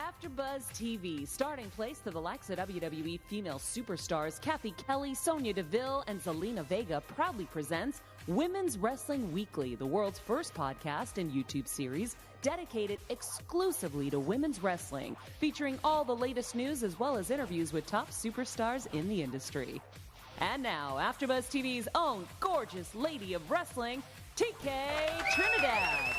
AfterBuzz TV, starting place to the likes of WWE female superstars Kathy Kelly, Sonya Deville, and Zelina Vega proudly presents Women's Wrestling Weekly, the world's first podcast and YouTube series dedicated exclusively to women's wrestling, featuring all the latest news as well as interviews with top superstars in the industry. And now, AfterBuzz TV's own gorgeous lady of wrestling, TK Trinidad.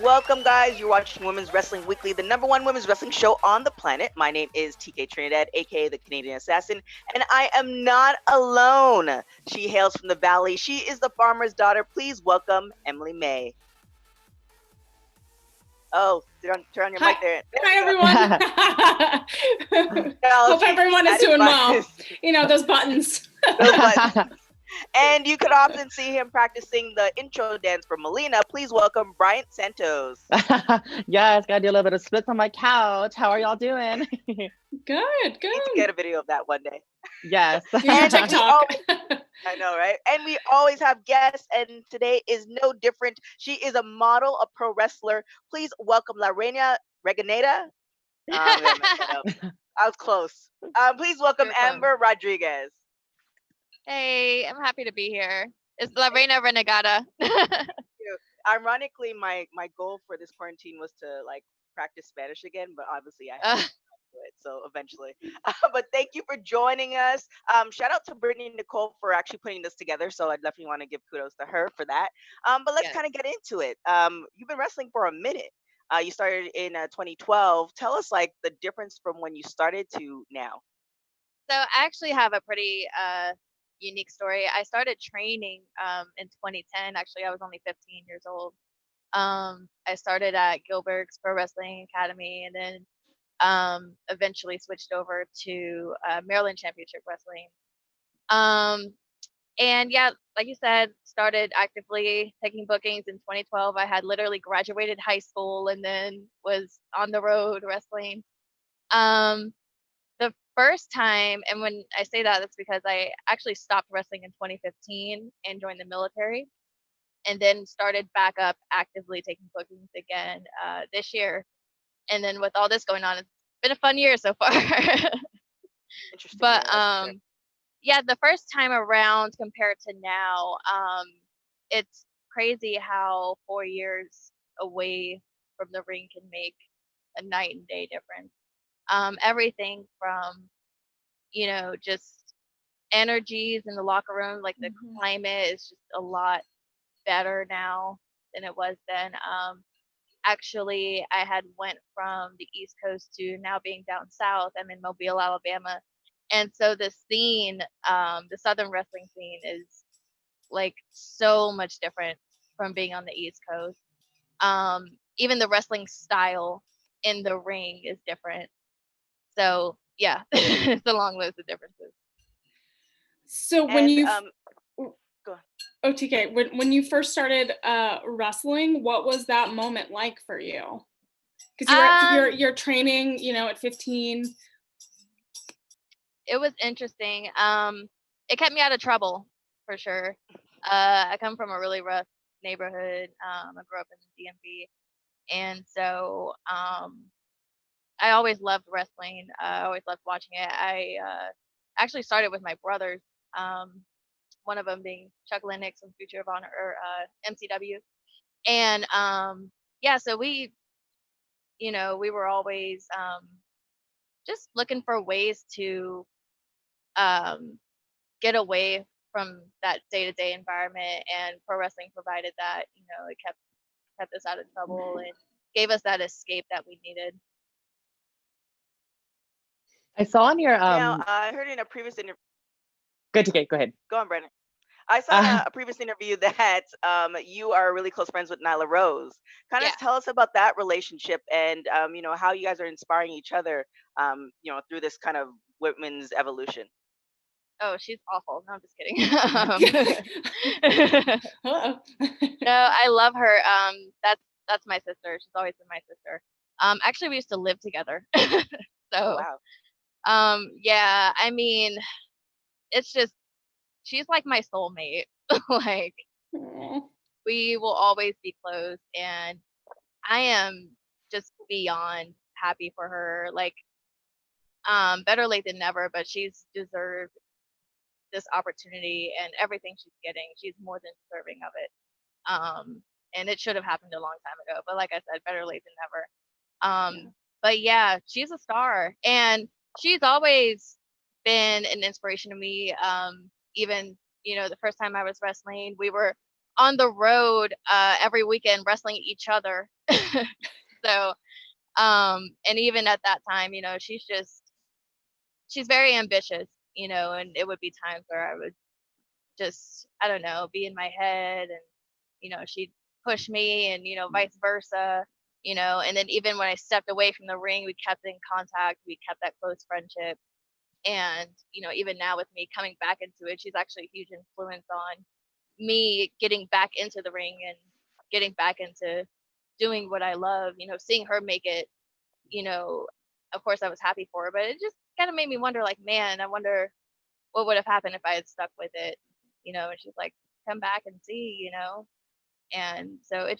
Welcome, guys. You're watching Women's Wrestling Weekly, the #1 women's wrestling show on the planet. My name is TK Trinidad, aka the Canadian Assassin, and I am not alone. She hails from the Valley. She is the farmer's daughter. Please welcome Emily May. Oh, turn on your mic there. Hi, everyone. Hope everyone is doing well. You know, those buttons. Those buttons. And you could often see him practicing the intro dance for Melina. Please welcome Bryant Santos. Yes, gotta do a little bit of splits on my couch. How are y'all doing? Good. We need to get a video of that one day. Yes. And TikTok. I know, right? And we always have guests, and today is no different. She is a model, a pro wrestler. Please welcome La Reina Reganeta. I was close. Please welcome Amber Rodriguez. Hey, I'm happy to be here. It's La Reina Renegada. Ironically, my goal for this quarantine was to practice Spanish again, but obviously I haven't do it, so eventually. But thank you for joining us. Shout out to Brittany Nicole for actually putting this together, so I definitely want to give kudos to her for that. But let's kind of get into it. You've been wrestling for a minute. You started in 2012. Tell us the difference from when you started to now. So I actually have a pretty unique story. I started training in 2010. Actually, I was only 15 years old. I started at Gilbert's Pro Wrestling Academy, and then eventually switched over to Maryland Championship Wrestling. And yeah, like you said, started actively taking bookings in 2012. I had literally graduated high school and then was on the road wrestling. The first time, and when I say that, that's because I actually stopped wrestling in 2015 and joined the military, and then started back up actively taking bookings again this year. And then with all this going on, it's been a fun year so far. Interesting. But yeah, the first time around compared to now, it's crazy how 4 years away from the ring can make a night and day difference. Everything from, just energies in the locker room, like the climate is just a lot better now than it was then. Actually, I had went from the East Coast to now being down south. I'm in Mobile, Alabama. And so the scene, the Southern wrestling scene is so much different from being on the East Coast. Even the wrestling style in the ring is different. So yeah, it's a long list of differences. So when you go on. OTK, when you first started wrestling, what was that moment like for you? Because you're training, at 15. It was interesting. It kept me out of trouble for sure. I come from a really rough neighborhood. I grew up in the DMV, and so I always loved wrestling. I always loved watching it. I actually started with my brothers, one of them being Chuck Lennox from Future of Honor, or MCW. And yeah, so we were always just looking for ways to get away from that day-to-day environment, and pro wrestling provided that. It kept us out of trouble and gave us that escape that we needed. I saw on your Now, I heard in a previous interview. Go ahead. Go on, Brandon. I saw in a previous interview that you are really close friends with Nyla Rose. Kind of tell us about that relationship and how you guys are inspiring each other through this kind of women's evolution. Oh, she's awful. No, I'm just kidding. No, I love her. That's my sister. She's always been my sister. Actually, we used to live together. So, wow. Yeah, I mean, it's just, she's like my soulmate. We will always be close, and I am just beyond happy for her. Like, better late than never, but she's deserved this opportunity and everything she's getting. She's more than deserving of it. And it should have happened a long time ago. But like I said, better late than never. But yeah, she's a star, and she's always been an inspiration to me. Even, you know, the first time I was wrestling, we were on the road every weekend wrestling each other. So, and even at that time, you know, she's very ambitious, you know, and it would be times where I would just, I don't know, be in my head, and, you know, she'd push me, and, you know, vice versa, you know, and then even when I stepped away from the ring, we kept in contact, we kept that close friendship. And, you know, even now with me coming back into it, she's actually a huge influence on me getting back into the ring and getting back into doing what I love, you know, seeing her make it, you know, of course I was happy for her, but it just kind of made me wonder, like, man, I wonder what would have happened if I had stuck with it, you know. And she's like, come back and see, you know. And so it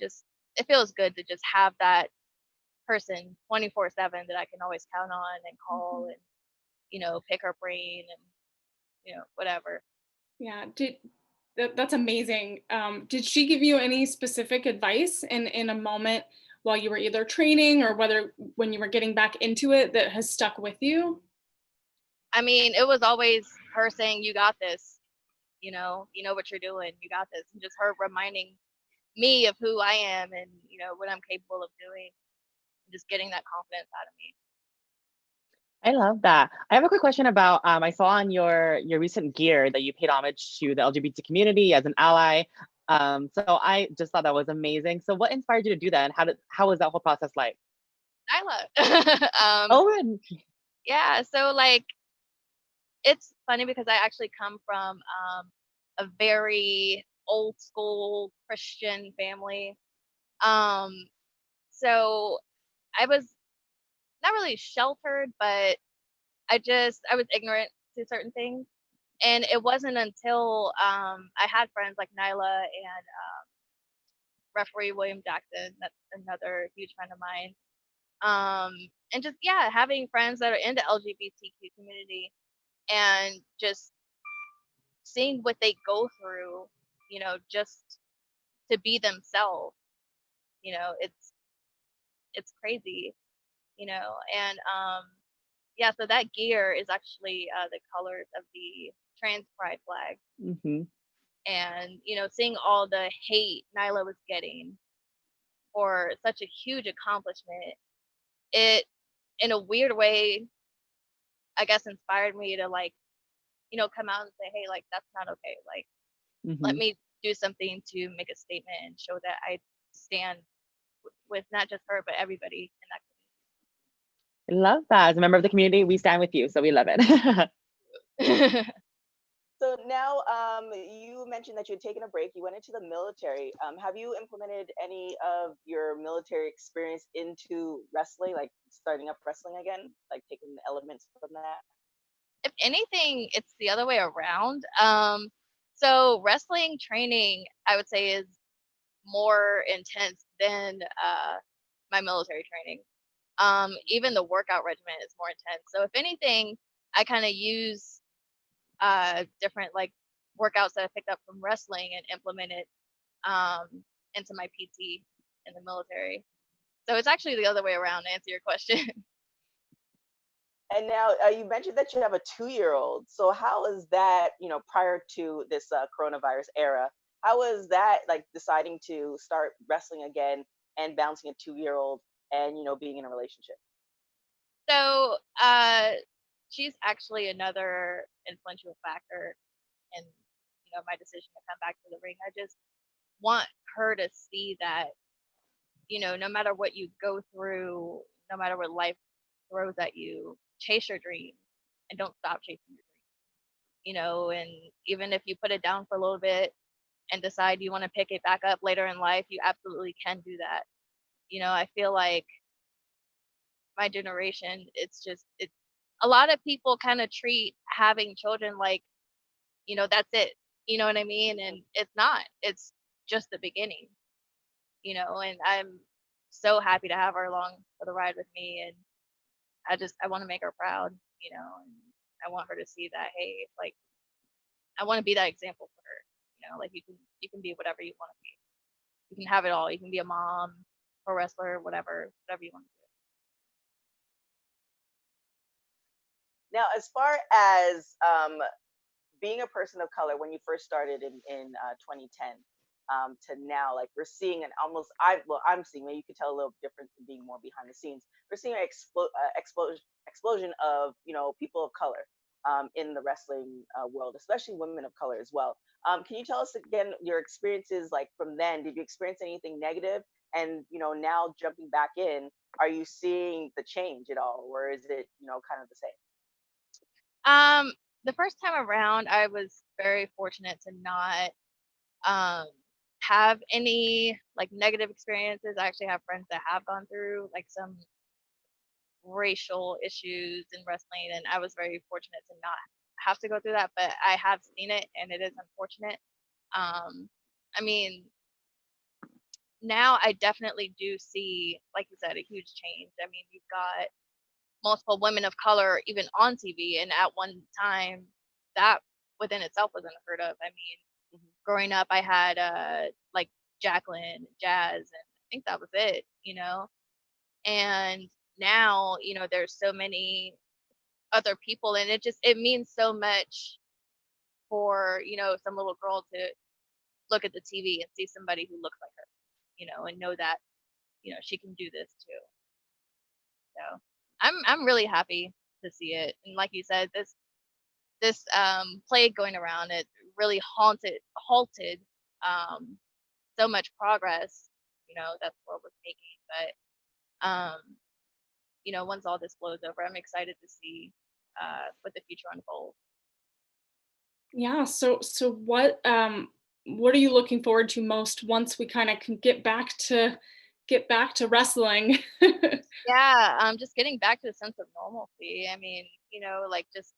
feels good to just have that person 24/7 that I can always count on and call and, you know, pick her brain and, you know, whatever. Yeah, that's amazing. Did she give you any specific advice in a moment while you were either training or whether when you were getting back into it that has stuck with you? I mean, it was always her saying, you got this, you know what you're doing, you got this. And just her reminding me of who I am and, you know, what I'm capable of doing, and just getting that confidence out of me. I love that. I have a quick question about, I saw on your recent gear that you paid homage to the LGBT community as an ally. So I just thought that was amazing. So what inspired you to do that, and how was that whole process like? Nyla. Oh, and Yeah, so like, it's funny because I actually come from a very old school Christian family. So I was not really sheltered, but I was ignorant to certain things. And it wasn't until I had friends like Nyla and referee William Jackson, that's another huge friend of mine. And just, yeah, having friends that are in the LGBTQ community and just seeing what they go through, you know, just to be themselves, you know, it's crazy, you know. And yeah, so that gear is actually the colors of the trans pride flag. mm-hmm. And, you know, seeing all the hate Nyla was getting for such a huge accomplishment, it, in a weird way, I guess, inspired me to, like, you know, come out and say, hey, like, that's not okay. Like, let Mm-hmm. me do something to make a statement and show that I stand with not just her, but everybody in that I love that. As a member of the community, we stand with you, so we love it. community. So now, you mentioned that you had taken a break. You went into the military. Have you implemented any of your military experience into wrestling, like starting up wrestling again, like taking the elements from that? If anything, it's the other way around. So wrestling training, I would say, is more intense than my military training. Even the workout regimen is more intense. So if anything, I kind of use different, like, workouts that I picked up from wrestling and implement it into my PT in the military. So it's actually the other way around, to answer your question. And now, you mentioned that you have a 2-year-old. So how is that, you know, prior to this coronavirus era, how was that, like, deciding to start wrestling again and bouncing a 2-year-old and, you know, being in a relationship? So she's actually another influential factor in, you know, my decision to come back to the ring. I just want her to see that, you know, no matter what you go through, no matter what life throws at you, chase your dream and don't stop chasing your dream. You know, and even if you put it down for a little bit and decide you want to pick it back up later in life, you absolutely can do that. You know, I feel like my generation, it's a lot of people kind of treat having children like, you know, that's it. You know what I mean? And it's not. It's just the beginning, you know, and I'm so happy to have her along for the ride with me. And, I want to make her proud, you know, and I want her to see that, hey, like, I want to be that example for her, you know, like you can be whatever you want to be. You can have it all. You can be a mom, a wrestler, whatever you want to do. Now, as far as being a person of color, when you first started in 2010 to now, like we're seeing I'm seeing, maybe you could tell a little difference from being more behind the scenes. We're seeing an explosion of, you know, people of color in the wrestling world, especially women of color as well. Can you tell us again your experiences, like from then? Did you experience anything negative? And, you know, now jumping back in, are you seeing the change at all, or is it, you know, kind of the same? The first time around, I was very fortunate to not have any like negative experiences. I actually have friends that have gone through like some racial issues in wrestling, and I was very fortunate to not have to go through that, but I have seen it, and it is unfortunate. I mean, now I definitely do see, like you said, a huge change. I mean, you've got multiple women of color even on TV, and at one time that within itself was unheard of. I mean, growing up, I had like Jacqueline, Jazz, and I think that was it, you know. And now, you know, there's so many other people, and it means so much for, you know, some little girl to look at the TV and see somebody who looks like her, you know, and know that, you know, she can do this too. So I'm really happy to see it. And like you said, this plague going around, it really halted so much progress, you know, that the world was making. But you know, once all this blows over, I'm excited to see what the future unfolds. Yeah. So what are you looking forward to most once we kind of can get back to wrestling? Yeah, just getting back to a sense of normalcy. I mean, you know, like just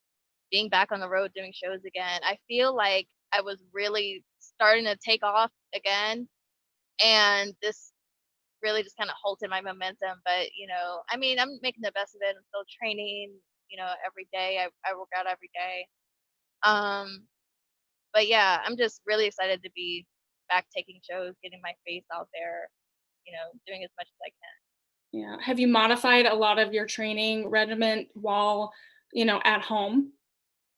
being back on the road doing shows again. I feel like I was really starting to take off again, and this really just kind of halted my momentum. But, you know, I mean, I'm making the best of it. I'm still training, you know, every day. I work out every day. But yeah, I'm just really excited to be back taking shows, getting my face out there, you know, doing as much as I can. Yeah. Have you modified a lot of your training regimen while, you know, at home?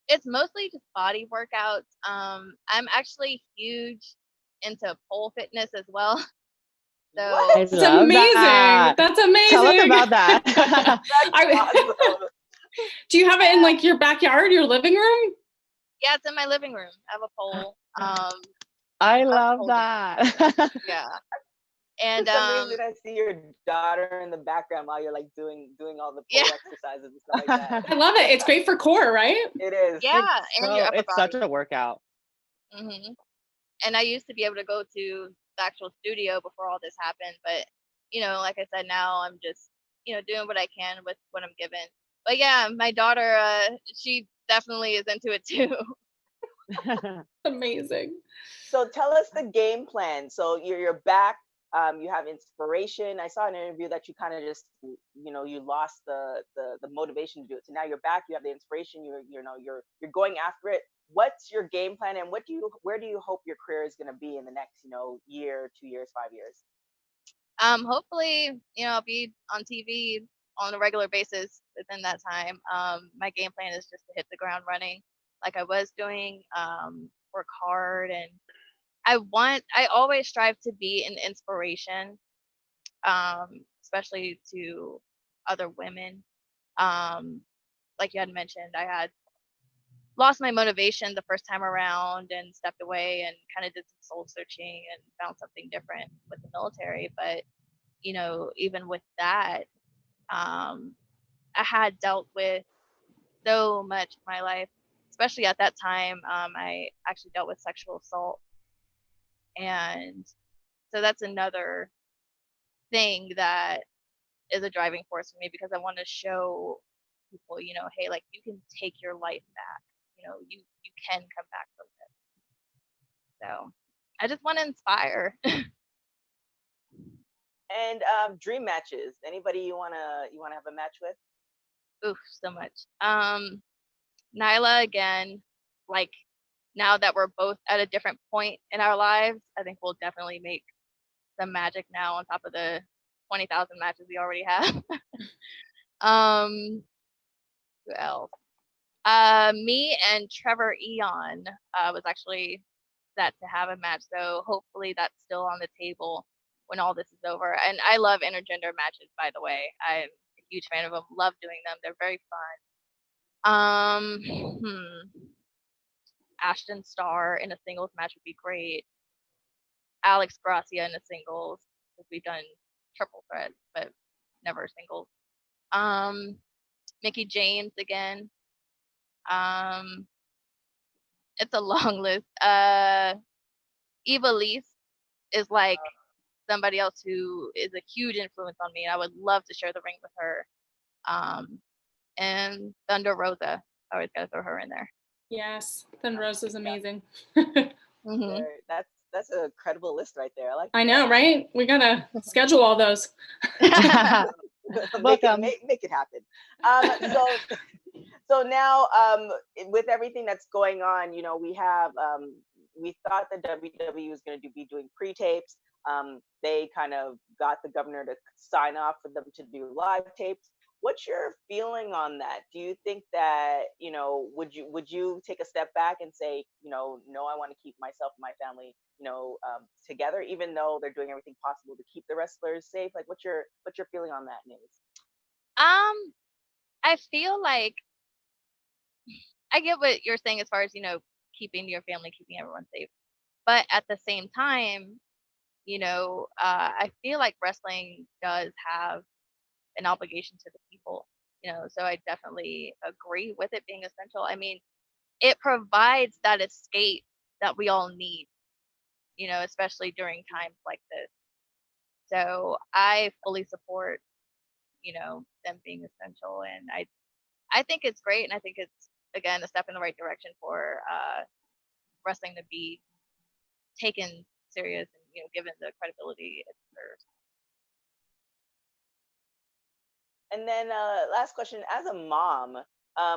It's mostly just body workouts. I'm actually huge into pole fitness as well. So I That's love amazing. that. That's amazing. Tell us about that. Awesome. Do you have it in like your backyard, your living room? yeah, it's in my living room. I have a pole. I love that. Yeah. And For some reason, I see your daughter in the background while you're like doing all the pole exercises and stuff like that. I love it. It's great for core, right? It is. yeah, and your upper It's body. such a workout. hmm And I used to be able to go to the actual studio before all this happened, but you know, like I said, now I'm just, you know, doing what I can with what I'm given. But yeah, my daughter, she definitely is into it too. Amazing. So tell us the game plan. So you're back. You have inspiration. I saw in an interview that you kind of just, you know, you lost the motivation to do it. So now you're back. You have the inspiration. You're going after it. What's your game plan, and where do you hope your career is going to be in the next, you know, year, 2 years, 5 years? Hopefully, you know, I'll be on TV on a regular basis within that time. My game plan is just to hit the ground running like I was doing, work hard, and I always strive to be an inspiration, especially to other women. Um, like you had mentioned, I had lost my motivation the first time around and stepped away and kind of did some soul searching and found something different with the military. But, you know, even with that, um, I had dealt with so much in my life, especially at that time. I actually dealt with sexual assault. And so that's another thing that is a driving force for me, because I want to show people, you know, hey, like you can take your life back. You know, you can come back from it. So I just want to inspire. And dream matches. Anybody you wanna have a match with? Oof, so much. Nyla again, like now that we're both at a different point in our lives, I think we'll definitely make some magic now on top of the 20,000 matches we already have. Who else? Me and Trevor Eon was actually set to have a match, so hopefully that's still on the table when all this is over. And I love intergender matches, by the way. I'm a huge fan of them. Love doing them. They're very fun. Ashton Starr in a singles match would be great. Alex Gracia in a singles, because we've done triple threat, but never singles. Mickey James again. It's a long list. Eva Lise is like somebody else who is a huge influence on me, and I would love to share the ring with her. And Thunder Rosa, I always gotta throw her in there. Yes, Thunder Rosa is amazing. Mm-hmm. That's a credible list right there. I like. I know, right? We gotta schedule all those. make it happen. So now, with everything that's going on, you know, we have we thought that WWE was going to be doing pre-tapes. They kind of got the governor to sign off for them to do live tapes. What's your feeling on that? Do you think that, you know, would you take a step back and say, you know, no, I want to keep myself and my family, you know, together, even though they're doing everything possible to keep the wrestlers safe? Like, what's your feeling on that, Nate? I feel like I get what you're saying as far as, you know, keeping your family, keeping everyone safe. But at the same time, you know, I feel like wrestling does have an obligation to the people, you know, so I definitely agree with it being essential. I mean, it provides that escape that we all need, you know, especially during times like this. So I fully support, you know, them being essential, and I think it's great, and I think it's again a step in the right direction for wrestling to be taken serious and, you know, given the credibility it deserves. And then last question, as a mom,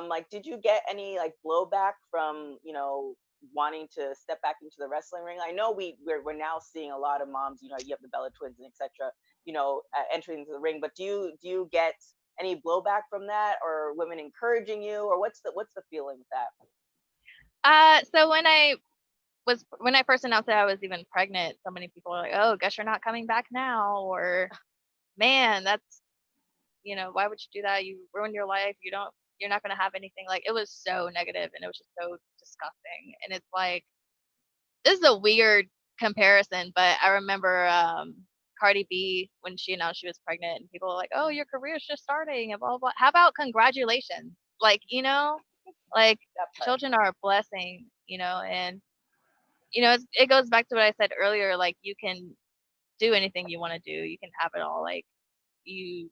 like, did you get any like blowback from, you know, wanting to step back into the wrestling ring? I know we're now seeing a lot of moms, you know, you have the Bella twins and etc., you know, entering into the ring, but do you get any blowback from that, or women encouraging you, or what's the feeling with that? So when I first announced that I was even pregnant, so many people were like, "Oh, guess you're not coming back now," or "Man, that's, you know, why would you do that? You ruined your life. You're not going to have anything." Like, it was so negative, and it was just so disgusting. And it's like, this is a weird comparison, but I remember Cardi B, when she announced she was pregnant, and people were like, "Oh, your career's just starting," and blah, blah, blah. How about congratulations? Like, you know, like, children are a blessing, you know, and, you know, it goes back to what I said earlier. Like, you can do anything you want to do. You can have it all. Like, you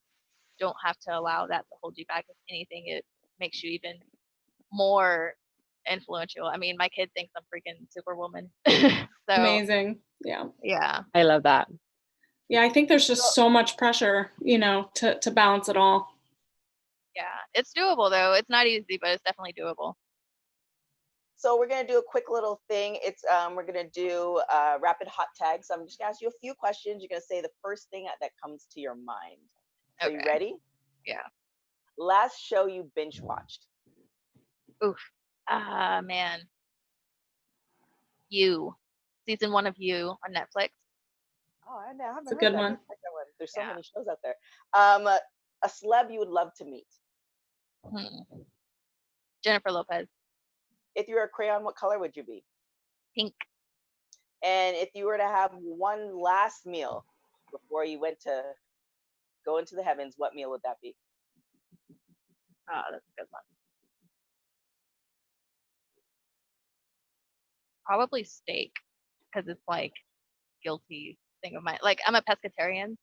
don't have to allow that to hold you back. If anything, it makes you even more influential. I mean, my kid thinks I'm freaking Superwoman. So Amazing. Yeah. I love that. Yeah, I think there's just so much pressure, you know, to balance it all. Yeah, it's doable though. It's not easy, but it's definitely doable. So we're gonna do a quick little thing. It's we're gonna do rapid hot tags. So I'm just gonna ask you a few questions. You're gonna say the first thing that comes to your mind. Are you ready? Yeah. Last show you binge watched? Oof. Man. You. Season 1 of You on Netflix. Oh, I haven't It's a heard good that. one. There's so many shows out there. A celeb you would love to meet? Jennifer Lopez. If you were a crayon, what color would you be? Pink. And if you were to have one last meal before you went to go into the heavens, what meal would that be? Oh, that's a good one. Probably steak, because it's like guilty thing of mine. Like, I'm a pescatarian,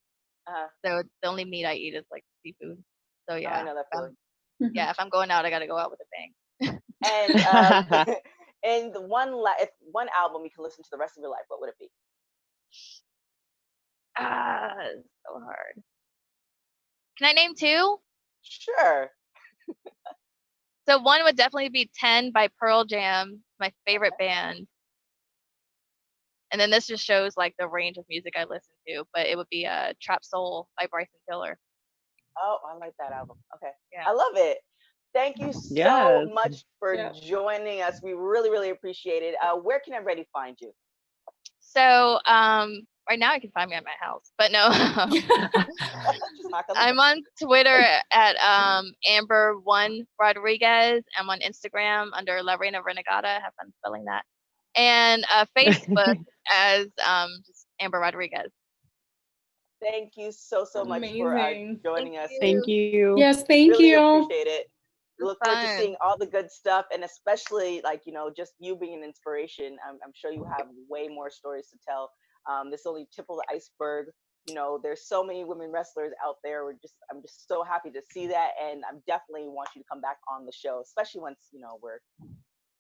so the only meat I eat is like seafood. So yeah, I know that feeling. Yeah, if I'm going out, I gotta go out with a bang. And and if one album you can listen to the rest of your life, what would it be? So hard. Can I name 2? Sure. So one would definitely be 10 by Pearl Jam, my favorite band. And then this just shows like the range of music I listen to, but it would be Trap Soul by Bryson Tiller. Oh, I like that album. Okay. Yeah. I love it. Thank you so Yes. much for joining us. We really, really appreciate it. Where can everybody find you? So right now you can find me at my house, but no. I'm on Twitter at Amber1 Rodriguez. I'm on Instagram under La Reina Renegada. Have fun spelling that. And Facebook as just Amber Rodriguez. Thank you so much for joining us. Thank you. Yes, thank really you. Appreciate it. Look forward to seeing all the good stuff, and especially like just you being an inspiration. I'm sure you have way more stories to tell. This is only tip of the iceberg. There's so many women wrestlers out there. I'm just so happy to see that, and I definitely want you to come back on the show, especially once we're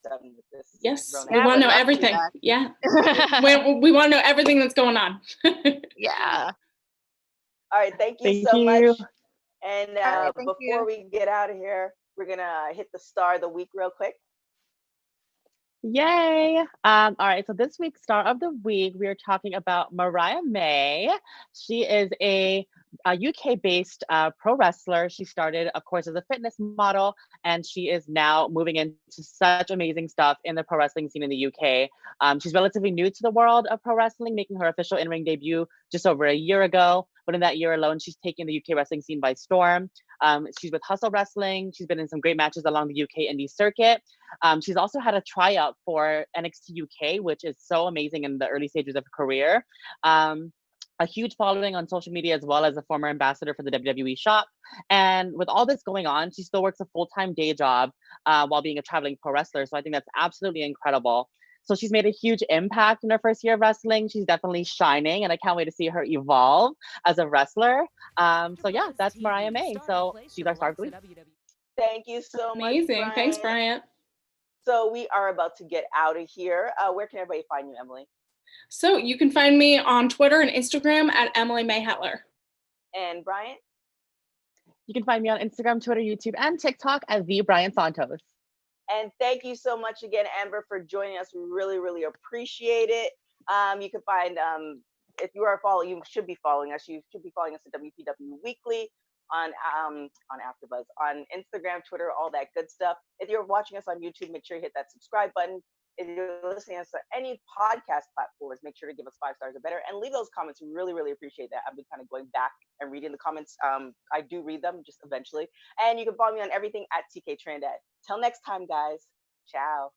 done with this. Yes, we want to know everything. Yeah, we want to know everything that's going on. Yeah. All right, thank you so much. And before we get out of here, we're gonna hit the star of the week real quick. Yay. All right, so this week's star of the week, we are talking about Mariah May. She is a UK-based pro wrestler. She started, of course, as a fitness model, and she is now moving into such amazing stuff in the pro wrestling scene in the UK. She's relatively new to the world of pro wrestling, making her official in-ring debut just over a year ago. But in that year alone, she's taken the UK wrestling scene by storm. She's with Hustle Wrestling. She's been in some great matches along the UK indie circuit. She's also had a tryout for NXT UK, which is so amazing in the early stages of her career. A huge following on social media, as well as a former ambassador for the WWE shop. And with all this going on, she still works a full-time day job while being a traveling pro wrestler. So I think that's absolutely incredible. So she's made a huge impact in her first year of wrestling. She's definitely shining, and I can't wait to see her evolve as a wrestler. So yeah, that's Mariah May. So she's our star of the week. Thank you so much. Amazing. Bryant. Thanks, Bryant. So we are about to get out of here. Where can everybody find you, Emily? So you can find me on Twitter and Instagram at Emily May Hetler. And Bryant? You can find me on Instagram, Twitter, YouTube, and TikTok as the Bryant Santos. And thank you so much again, Amber, for joining us. We really, really appreciate it. You can find, if you are following, you should be following us. You should be following us at WPW Weekly on AfterBuzz, on Instagram, Twitter, all that good stuff. If you're watching us on YouTube, make sure you hit that subscribe button. If you're listening to us on any podcast platforms, make sure to give us 5 stars or better and leave those comments. We really, really appreciate that. I've been kind of going back and reading the comments. I do read them just eventually. And you can follow me on everything at TK Trinidad. Till next time, guys. Ciao.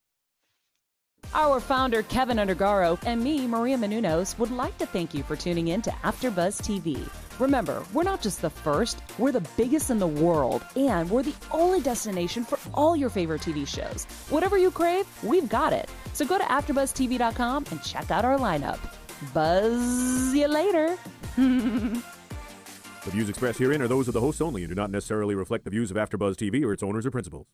Our founder, Kevin Undergaro, and me, Maria Menounos, would like to thank you for tuning in to AfterBuzz TV. Remember, we're not just the first, we're the biggest in the world, and we're the only destination for all your favorite TV shows. Whatever you crave, we've got it. So go to AfterBuzzTV.com and check out our lineup. Buzz you later. The views expressed herein are those of the hosts only and do not necessarily reflect the views of AfterBuzz TV or its owners or principals.